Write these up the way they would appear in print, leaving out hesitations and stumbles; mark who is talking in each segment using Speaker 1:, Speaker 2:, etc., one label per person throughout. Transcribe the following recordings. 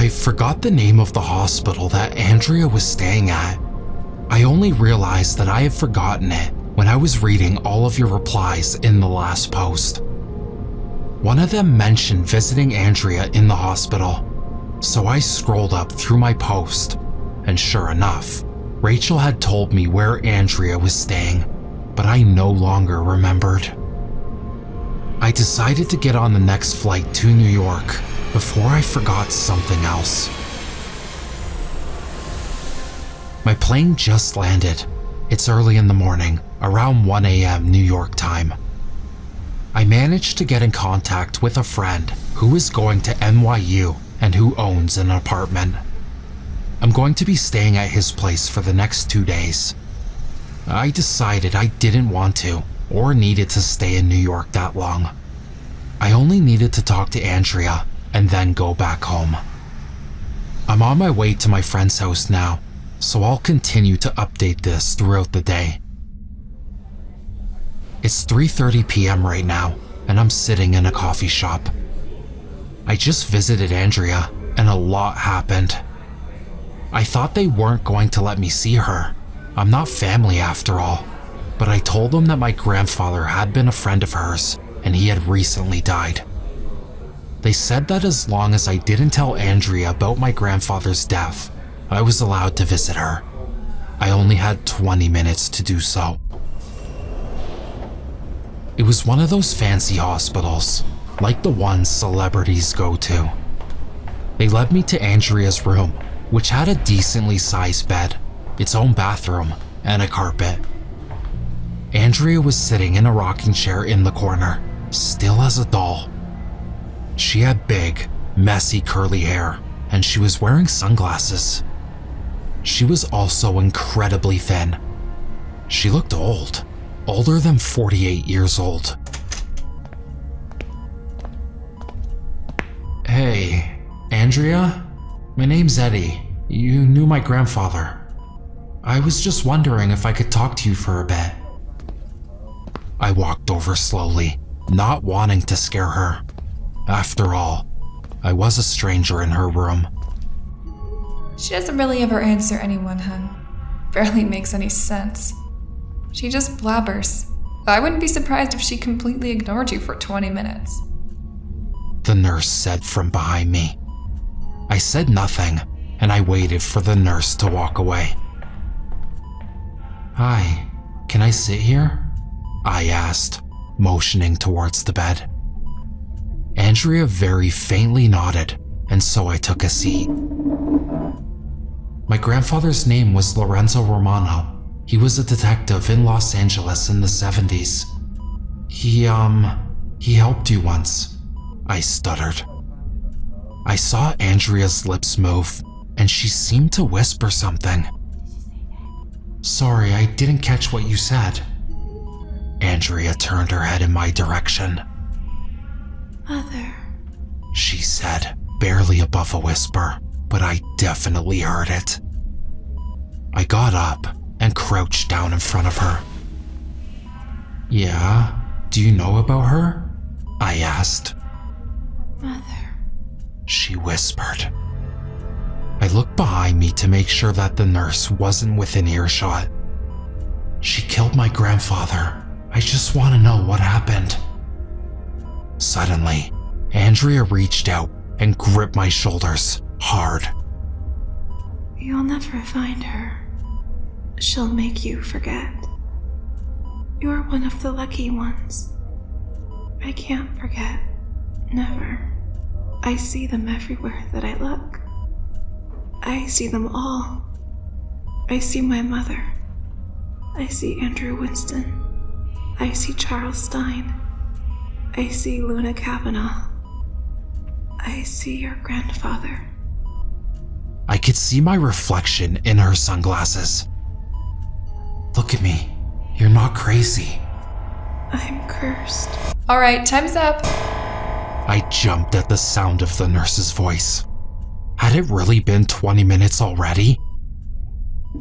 Speaker 1: I forgot the name of the hospital that Andrea was staying at. I only realized that I had forgotten it when I was reading all of your replies in the last post. One of them mentioned visiting Andrea in the hospital, so I scrolled up through my post, and sure enough, Rachel had told me where Andrea was staying, but I no longer remembered. I decided to get on the next flight to New York before I forgot something else. My plane just landed. It's early in the morning, around 1 a.m. New York time. I managed to get in contact with a friend who is going to NYU and who owns an apartment. I'm going to be staying at his place for the next 2 days. I decided I didn't want to or needed to stay in New York that long. I only needed to talk to Andrea and then go back home. I'm on my way to my friend's house now, so I'll continue to update this throughout the day. It's 3:30 p.m. right now, and I'm sitting in a coffee shop. I just visited Andrea, and a lot happened. I thought they weren't going to let me see her. I'm not family after all, but I told them that my grandfather had been a friend of hers, and he had recently died. They said that as long as I didn't tell Andrea about my grandfather's death, I was allowed to visit her. I only had 20 minutes to do so. It was one of those fancy hospitals, like the ones celebrities go to. They led me to Andrea's room, which had a decently sized bed, its own bathroom, and a carpet. Andrea was sitting in a rocking chair in the corner, still as a doll. She had big, messy curly hair, and she was wearing sunglasses. She was also incredibly thin. She looked old, older than 48 years old. Hey, Andrea? My name's Eddie. You knew my grandfather. I was just wondering if I could talk to you for a bit. I walked over slowly, not wanting to scare her. After all, I was a stranger in her room.
Speaker 2: She doesn't really ever answer anyone, hun. Barely makes any sense. She just blabbers. I wouldn't be surprised if she completely ignored you for 20 minutes.
Speaker 1: The nurse said from behind me. I said nothing, and I waited for the nurse to walk away. Hi, can I sit here? I asked, motioning towards the bed. Andrea very faintly nodded, and so I took a seat. My grandfather's name was Lorenzo Romano. He was a detective in Los Angeles in the 70s. He helped you once, I stuttered. I saw Andrea's lips move, and she seemed to whisper something. Sorry, I didn't catch what you said. Andrea turned her head in my direction.
Speaker 3: Mother,
Speaker 1: she said, barely above a whisper, but I definitely heard it. I got up and crouched down in front of her. Yeah, do you know about her? I asked.
Speaker 3: Mother,
Speaker 1: she whispered. I looked behind me to make sure that the nurse wasn't within earshot. She killed my grandfather. I just want to know what happened. Suddenly, Andrea reached out and gripped my shoulders hard.
Speaker 3: You'll never find her. She'll make you forget. You're one of the lucky ones. I can't forget. Never. I see them everywhere that I look. I see them all. I see my mother. I see Andrew Winston. I see Charles Stein. I see Luna Kavanaugh. I see your grandfather.
Speaker 1: I could see my reflection in her sunglasses. Look at me. You're not crazy.
Speaker 3: I'm cursed.
Speaker 2: All right, time's up.
Speaker 1: I jumped at the sound of the nurse's voice. Had it really been 20 minutes already?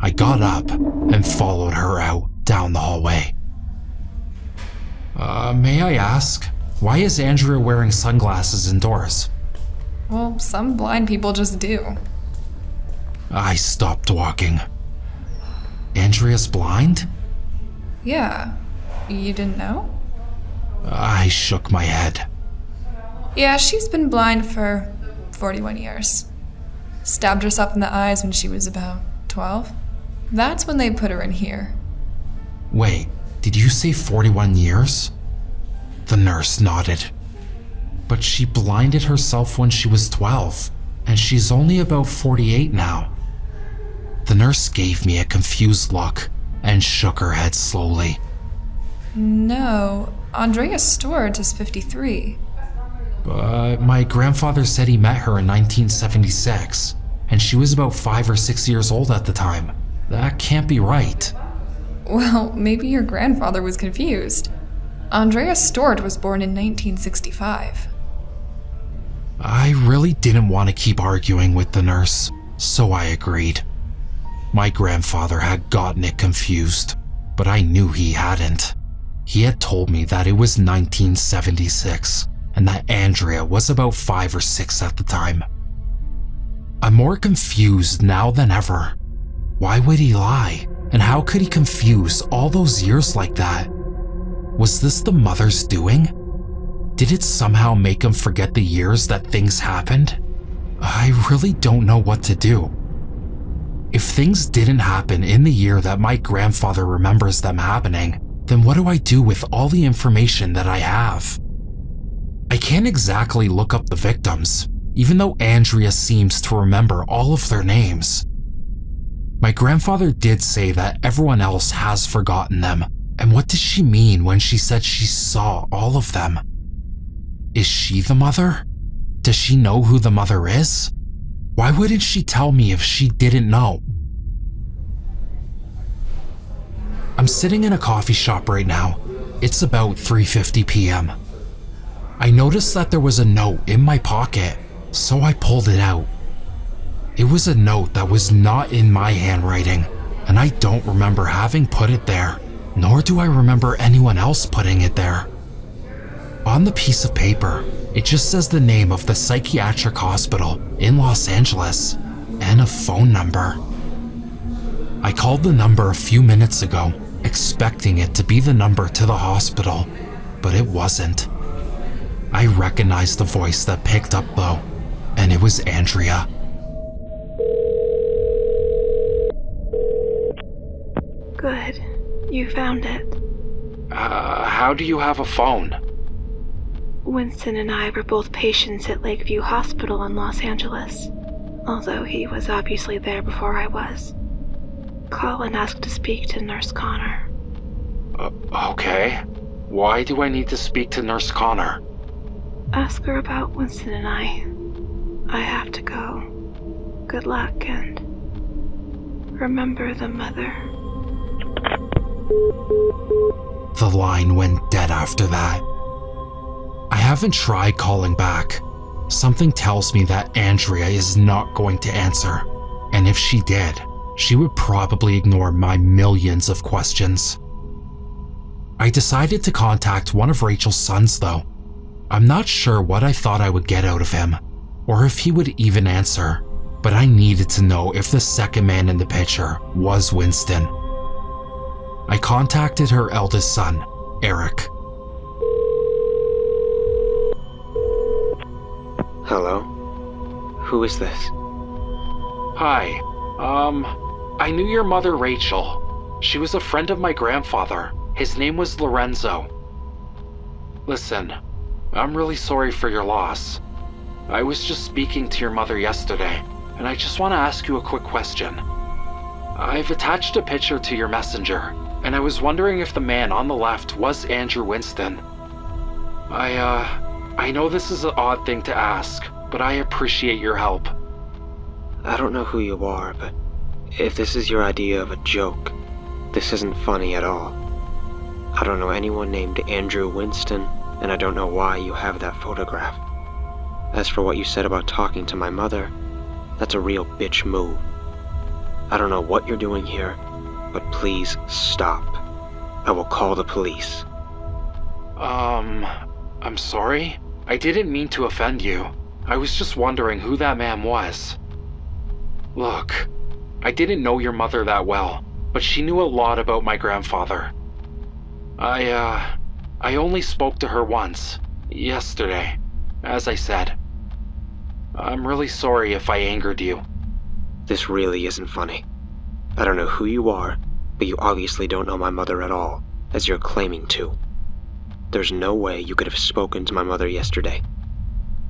Speaker 1: I got up and followed her out down the hallway. May I ask, why is Andrea wearing sunglasses indoors?
Speaker 2: Well, some blind people just do.
Speaker 1: I stopped walking. Andrea's blind?
Speaker 2: Yeah. You didn't know?
Speaker 1: I shook my head.
Speaker 2: Yeah, she's been blind for 41 years. Stabbed herself in the eyes when she was about 12. That's when they put her in here.
Speaker 1: Wait, did you say 41 years? The nurse nodded. But she blinded herself when she was 12, and she's only about 48 now. The nurse gave me a confused look and shook her head slowly.
Speaker 2: No, Andrea Stewart is 53.
Speaker 1: But my grandfather said he met her in 1976, and she was about 5 or 6 years old at the time. That can't be right.
Speaker 2: Well, maybe your grandfather was confused. Andrea Stewart was born in 1965.
Speaker 1: I really didn't want to keep arguing with the nurse, so I agreed. My grandfather had gotten it confused, but I knew he hadn't. He had told me that it was 1976, and that Andrea was about 5 or 6 at the time. I'm more confused now than ever. Why would he lie? And how could he confuse all those years like that? Was this the mother's doing? Did it somehow make him forget the years that things happened? I really don't know what to do. If things didn't happen in the year that my grandfather remembers them happening, then what do I do with all the information that I have? I can't exactly look up the victims, even though Andrea seems to remember all of their names. My grandfather did say that everyone else has forgotten them, and what does she mean when she said she saw all of them? Is she the mother? Does she know who the mother is? Why wouldn't she tell me if she didn't know? I'm sitting in a coffee shop right now. It's about 3:50 p.m. I noticed that there was a note in my pocket, so I pulled it out. It was a note that was not in my handwriting, and I don't remember having put it there, nor do I remember anyone else putting it there. On the piece of paper, it just says the name of the psychiatric hospital in Los Angeles and a phone number. I called the number a few minutes ago, expecting it to be the number to the hospital, but it wasn't. I recognized the voice that picked up though, and it was Andrea.
Speaker 3: Good. You found it.
Speaker 1: How do you have a phone?
Speaker 3: Winston and I were both patients at Lakeview Hospital in Los Angeles, although he was obviously there before I was. Colin asked to speak to Nurse Connor.
Speaker 1: Okay. Why do I need to speak to Nurse Connor?
Speaker 3: Ask her about Winston and I. I have to go. Good luck and remember the mother.
Speaker 1: The line went dead after that. I haven't tried calling back. Something tells me that Andrea is not going to answer, and if she did, she would probably ignore my millions of questions. I decided to contact one of Rachel's sons though. I'm not sure what I thought I would get out of him, or if he would even answer, but I needed to know if the second man in the picture was Winston. I contacted her eldest son, Eric.
Speaker 4: Hello? Who is this?
Speaker 1: Hi, I knew your mother Rachel. She was a friend of my grandfather. His name was Lorenzo. Listen, I'm really sorry for your loss. I was just speaking to your mother yesterday, and I just want to ask you a quick question. I've attached a picture to your messenger, and I was wondering if the man on the left was Andrew Winston. I know this is an odd thing to ask, but I appreciate your help.
Speaker 4: I don't know who you are, but if this is your idea of a joke, this isn't funny at all. I don't know anyone named Andrew Winston, and I don't know why you have that photograph. As for what you said about talking to my mother, that's a real bitch move. I don't know what you're doing here, but please stop. I will call the police.
Speaker 1: I'm sorry? I didn't mean to offend you. I was just wondering who that man was. Look, I didn't know your mother that well, but she knew a lot about my grandfather. I only spoke to her once, yesterday, as I said. I'm really sorry if I angered you.
Speaker 4: This really isn't funny. I don't know who you are, but you obviously don't know my mother at all, as you're claiming to. There's no way you could have spoken to my mother yesterday.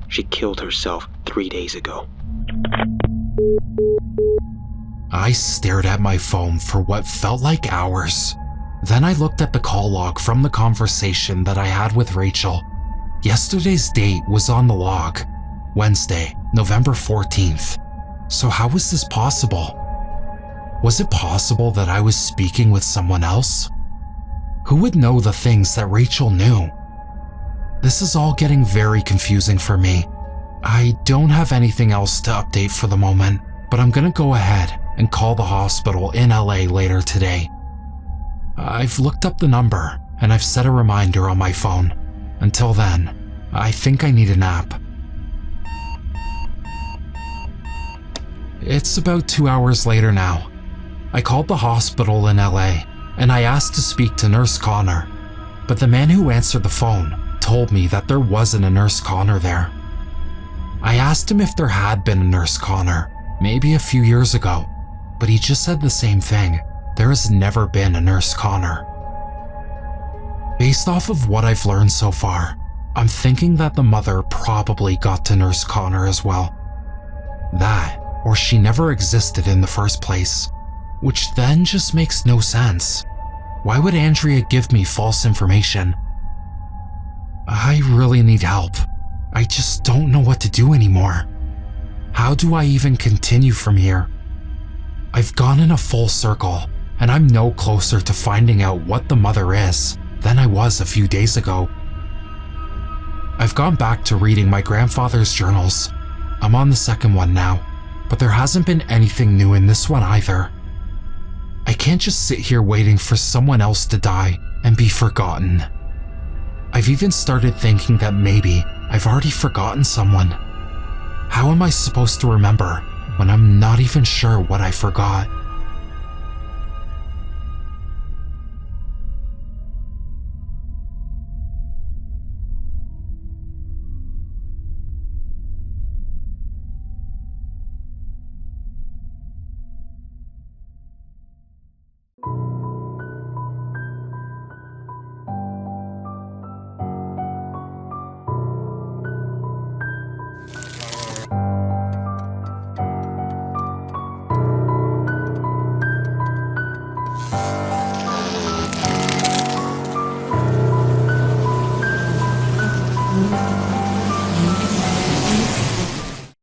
Speaker 4: She killed herself 3 days ago.
Speaker 1: I stared at my phone for what felt like hours. Then I looked at the call log from the conversation that I had with Rachel. Yesterday's date was on the log, Wednesday, November 14th. So how was this possible? Was it possible that I was speaking with someone else? Who would know the things that Rachel knew? This is all getting very confusing for me. I don't have anything else to update for the moment, but I'm gonna go ahead and call the hospital in LA later today. I've looked up the number and I've set a reminder on my phone. Until then, I think I need a nap. It's about 2 hours later now. I called the hospital in LA and I asked to speak to Nurse Connor, but the man who answered the phone told me that there wasn't a Nurse Connor there. I asked him if there had been a Nurse Connor, maybe a few years ago, but he just said the same thing. There has never been a Nurse Connor. Based off of what I've learned so far, I'm thinking that the mother probably got to Nurse Connor as well. That, or she never existed in the first place, which then just makes no sense. Why would Andrea give me false information? I really need help. I just don't know what to do anymore. How do I even continue from here? I've gone in a full circle, and I'm no closer to finding out what the mother is than I was a few days ago. I've gone back to reading my grandfather's journals. I'm on the second one now, but there hasn't been anything new in this one either. I can't just sit here waiting for someone else to die and be forgotten. I've even started thinking that maybe I've already forgotten someone. How am I supposed to remember when I'm not even sure what I forgot?